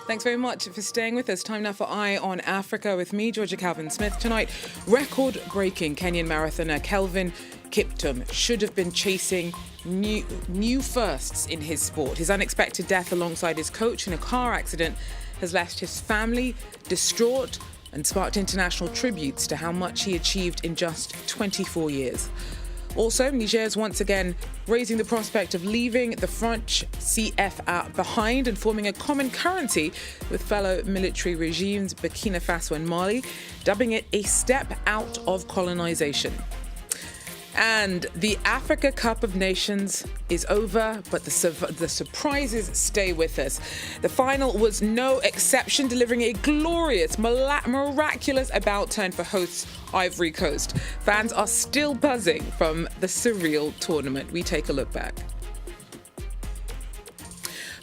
Thanks very much for staying with us. Time now for Eye on Africa with me, Georgia Calvin Smith. Tonight, record-breaking Kenyan marathoner Kelvin Kiptum should have been chasing new firsts in his sport. His unexpected death alongside his coach in a car accident has left his family distraught and sparked international tributes to how much he achieved in just 24 years. Also, Niger is once again raising the prospect of leaving the French CFA behind and forming a common currency with fellow military regimes Burkina Faso and Mali, dubbing it a step out of colonization. And the Africa Cup of Nations is over, but the surprises stay with us. The final was no exception, delivering a glorious, miraculous about turn for hosts Ivory Coast. Fans are still buzzing from the surreal tournament. We take a look back.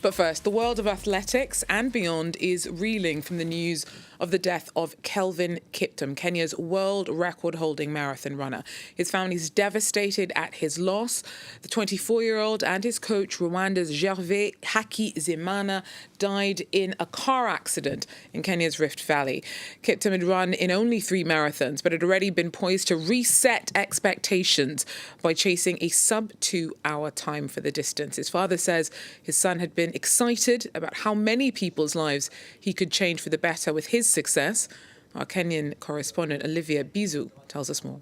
But first, the world of athletics and beyond is reeling from the news of the death of Kelvin Kiptum, Kenya's world record-holding marathon runner. His family is devastated at his loss. The 24-year-old and his coach, Rwanda's Gervais Hakizimana, died in a car accident in Kenya's Rift Valley. Kiptum had run in only 3 marathons, but had already been poised to reset expectations by chasing a sub-2-hour time for the distance. His father says his son had been excited about how many people's lives he could change for the better with his success. Our Kenyan correspondent Olivia Bizu tells us more.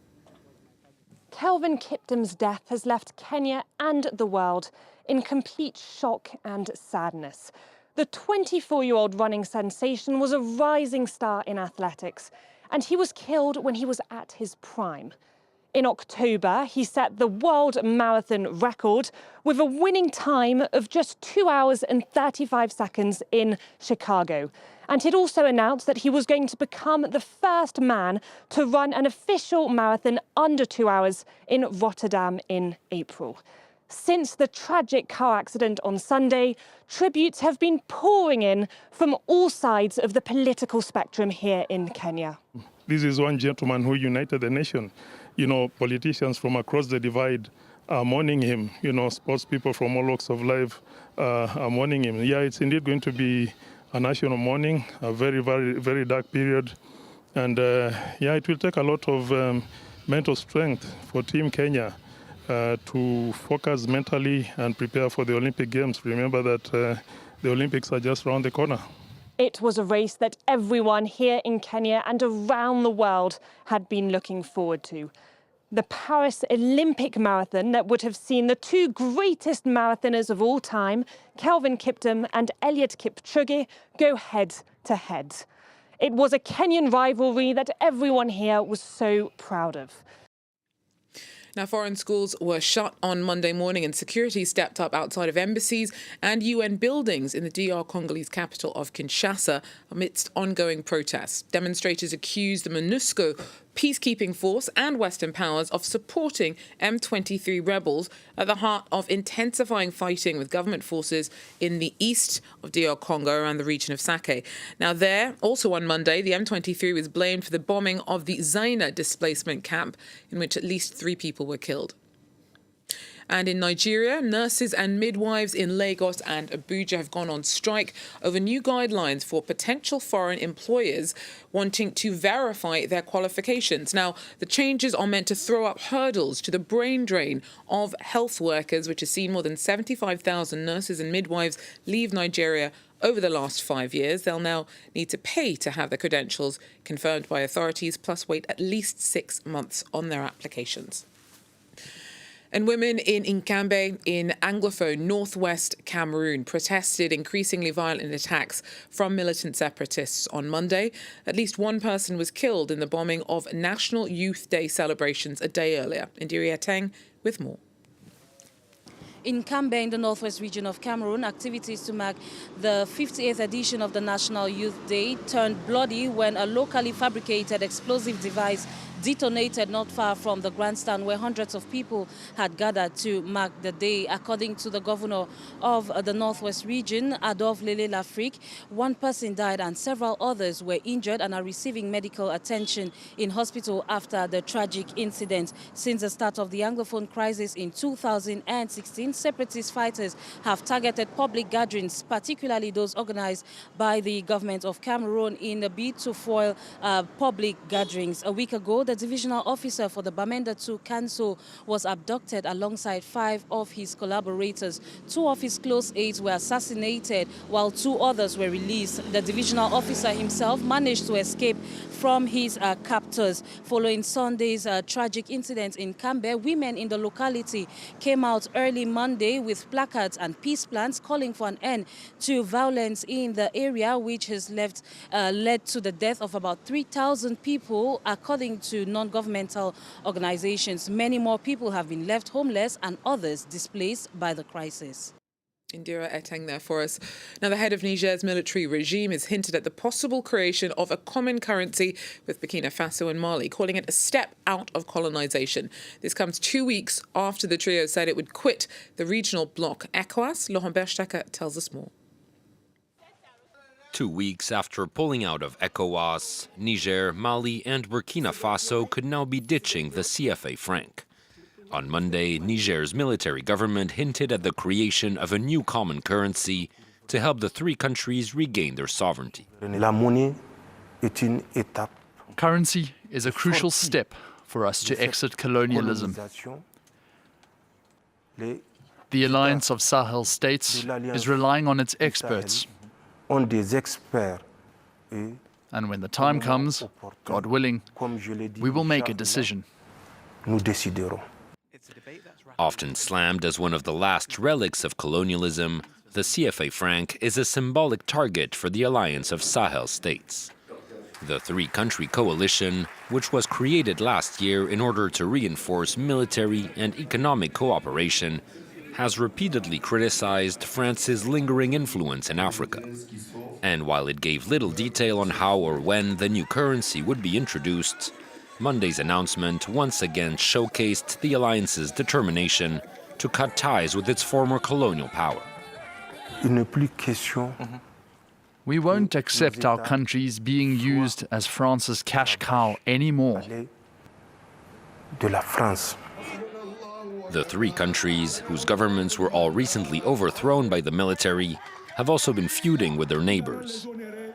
Kelvin Kiptum's death has left Kenya and the world in complete shock and sadness. The 24-year-old running sensation was a rising star in athletics, and he was killed when he was at his prime. In October, he set the world marathon record with a winning time of just 2 hours and 35 seconds in Chicago. And he'd also announced that he was going to become the first man to run an official marathon under 2 hours in Rotterdam in April. Since the tragic car accident on Sunday, tributes have been pouring in from all sides of the political spectrum here in Kenya. This is one gentleman who united the nation. You know, politicians from across the divide are mourning him. You know, sports people from all walks of life are mourning him. Yeah, it's indeed going to be a national mourning, a very, very, very dark period. And yeah, it will take a lot of mental strength for Team Kenya to focus mentally and prepare for the Olympic Games. Remember that the Olympics are just around the corner. It was a race that everyone here in Kenya and around the world had been looking forward to. The Paris Olympic Marathon that would have seen the 2 greatest marathoners of all time, Kelvin Kiptum and Eliud Kipchoge, go head-to-head. It was a Kenyan rivalry that everyone here was so proud of. Now, foreign schools were shut on Monday morning and security stepped up outside of embassies and UN buildings in the DR Congolese capital of Kinshasa amidst ongoing protests. Demonstrators accused the MONUSCO peacekeeping force and Western powers of supporting M23 rebels at the heart of intensifying fighting with government forces in the east of DR Congo around the region of Sake. Now there, also on Monday, the M23 was blamed for the bombing of the Zaina displacement camp in which at least 3 people were killed. And in Nigeria, nurses and midwives in Lagos and Abuja have gone on strike over new guidelines for potential foreign employers wanting to verify their qualifications. Now, the changes are meant to throw up hurdles to the brain drain of health workers, which has seen more than 75,000 nurses and midwives leave Nigeria over the last 5 years. They'll now need to pay to have their credentials confirmed by authorities, plus wait at least 6 months on their applications. And women in Inkambe in Anglophone northwest Cameroon protested increasingly violent attacks from militant separatists on Monday. At least 1 person was killed in the bombing of National Youth Day celebrations a day earlier. Indiri Ateng with more. In Kambe, in the northwest region of Cameroon, activities to mark the 58th edition of the National Youth Day turned bloody when a locally fabricated explosive device detonated not far from the grandstand where hundreds of people had gathered to mark the day. According to the governor of the Northwest region, Adolphe Lele-Lafrique, one person died and several others were injured and are receiving medical attention in hospital after the tragic incident. Since the start of the Anglophone crisis in 2016, separatist fighters have targeted public gatherings, particularly those organized by the government of Cameroon, in a bid to foil public gatherings. A week ago, the divisional officer for the Bamenda 2 Council was abducted alongside 5 of his collaborators. 2 of his close aides were assassinated, while 2 others were released. The divisional officer himself managed to escape from his captors. Following Sunday's tragic incident in Cambe, women in the locality came out early Monday with placards and peace plans calling for an end to violence in the area, which has led to the death of about 3,000 people, according to non-governmental organizations. Many more people have been left homeless and others displaced by the crisis. Indira Eteng there for us. Now, the head of Niger's military regime has hinted at the possible creation of a common currency with Burkina Faso and Mali, calling it a step out of colonization. This comes 2 weeks after the trio said it would quit the regional bloc ECOWAS. Laurent Berstecker tells us more. 2 weeks after pulling out of ECOWAS, Niger, Mali and Burkina Faso could now be ditching the CFA franc. On Monday, Niger's military government hinted at the creation of a new common currency to help the 3 countries regain their sovereignty. Currency is a crucial step for us to exit colonialism. The Alliance of Sahel States is relying on its experts. And when the time comes, God willing, we will make a decision. Often slammed as one of the last relics of colonialism, the CFA franc is a symbolic target for the Alliance of Sahel States. The 3-country coalition, which was created last year in order to reinforce military and economic cooperation, has repeatedly criticized France's lingering influence in Africa. And while it gave little detail on how or when the new currency would be introduced, Monday's announcement once again showcased the alliance's determination to cut ties with its former colonial power. We won't accept our countries being used as France's cash cow anymore. The 3 countries, whose governments were all recently overthrown by the military, have also been feuding with their neighbors.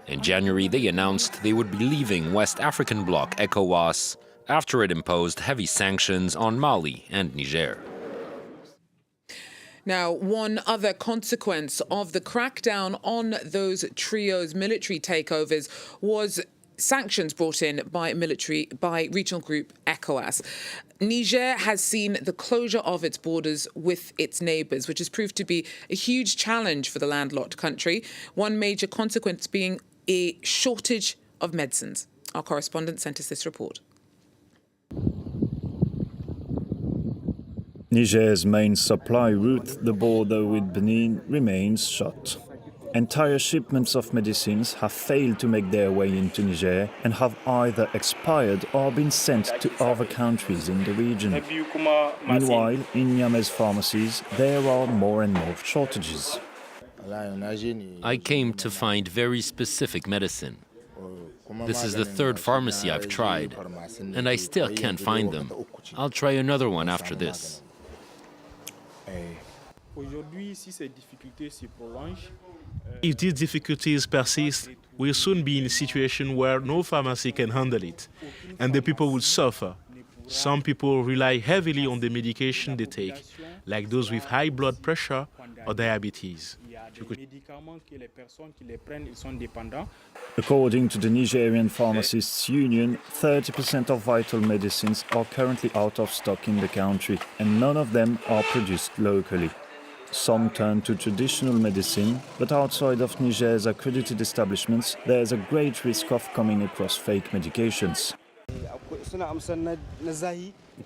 In January, they announced they would be leaving West African bloc ECOWAS after it imposed heavy sanctions on Mali and Niger. Now, one other consequence of the crackdown on those trios' military takeovers was sanctions brought in by regional group ECOWAS. Niger has seen the closure of its borders with its neighbours, which has proved to be a huge challenge for the landlocked country. One major consequence being a shortage of medicines. Our correspondent sent us this report. Niger's main supply route, the border with Benin, remains shut. Entire shipments of medicines have failed to make their way into Niger and have either expired or been sent to other countries in the region. Meanwhile, in Niamey's pharmacies, there are more and more shortages. I came to find very specific medicine. This is the 3rd pharmacy I've tried, and I still can't find them. I'll try another one after this. If these difficulties persist, we'll soon be in a situation where no pharmacy can handle it, and the people will suffer. Some people rely heavily on the medication they take, like those with high blood pressure or diabetes. According to the Nigerian Pharmacists Union, 30% of vital medicines are currently out of stock in the country, and none of them are produced locally. Some turn to traditional medicine, but outside of Niger's accredited establishments, there is a great risk of coming across fake medications.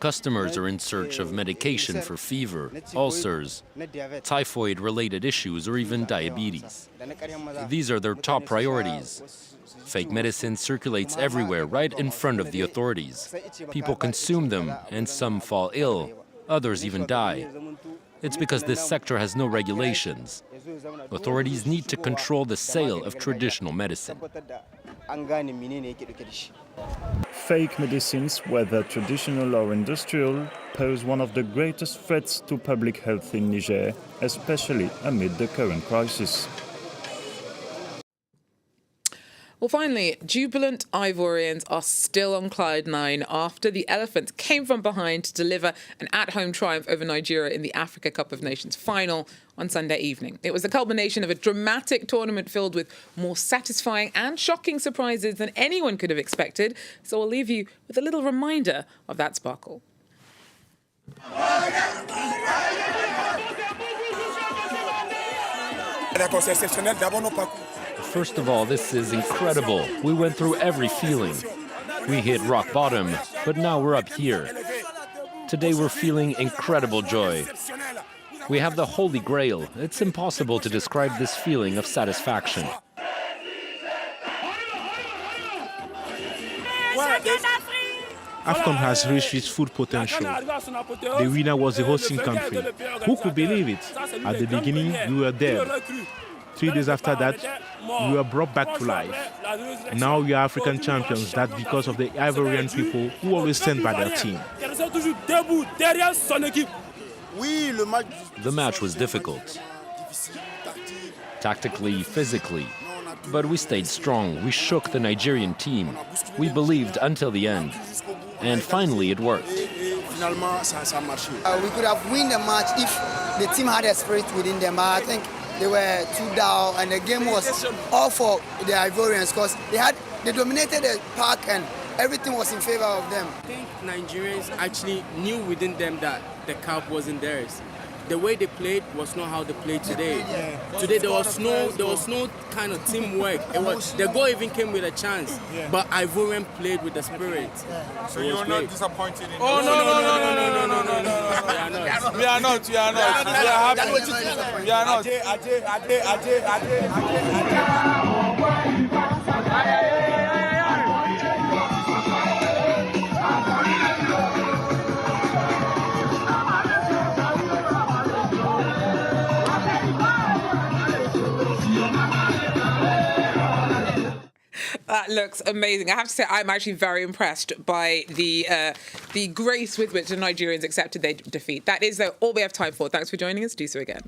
Customers are in search of medication for fever, ulcers, typhoid-related issues, or even diabetes. These are their top priorities. Fake medicine circulates everywhere, right in front of the authorities. People consume them, and some fall ill. Others even die. It's because this sector has no regulations. Authorities need to control the sale of traditional medicine. Fake medicines, whether traditional or industrial, pose one of the greatest threats to public health in Niger, especially amid the current crisis. Well, finally, jubilant Ivorians are still on cloud nine after the Elephants came from behind to deliver an at-home triumph over Nigeria in the Africa Cup of Nations final on Sunday evening. It was the culmination of a dramatic tournament filled with more satisfying and shocking surprises than anyone could have expected. So I'll leave you with a little reminder of that sparkle. First of all, this is incredible. We went through every feeling. We hit rock bottom, but now we're up here. Today we're feeling incredible joy. We have the Holy Grail. It's impossible to describe this feeling of satisfaction. AFCON has reached its full potential. The winner was the hosting country. Who could believe it? At the beginning, we were dead. 3 days after that, we were brought back to life. Now we are African champions. That's because of the Ivorian people who always stand by their team. The match was difficult, tactically, physically, but we stayed strong. We shook the Nigerian team. We believed until the end. And finally it worked. We could have won the match if the team had a spirit within them, but I think they were too down, and the game was all for the Ivorians because they dominated the park and everything was in favor of them. I think Nigerians actually knew within them that the cup wasn't theirs. The way they played was not how they played today. Today there was no kind of teamwork. The goal even came with a chance, but Ivorian played with the spirit. So you're not disappointed in no. We are not. We are happy. We are not. That looks amazing. I have to say, I'm actually very impressed by the grace with which the Nigerians accepted their defeat. That is all we have time for. Thanks for joining us. Do so again.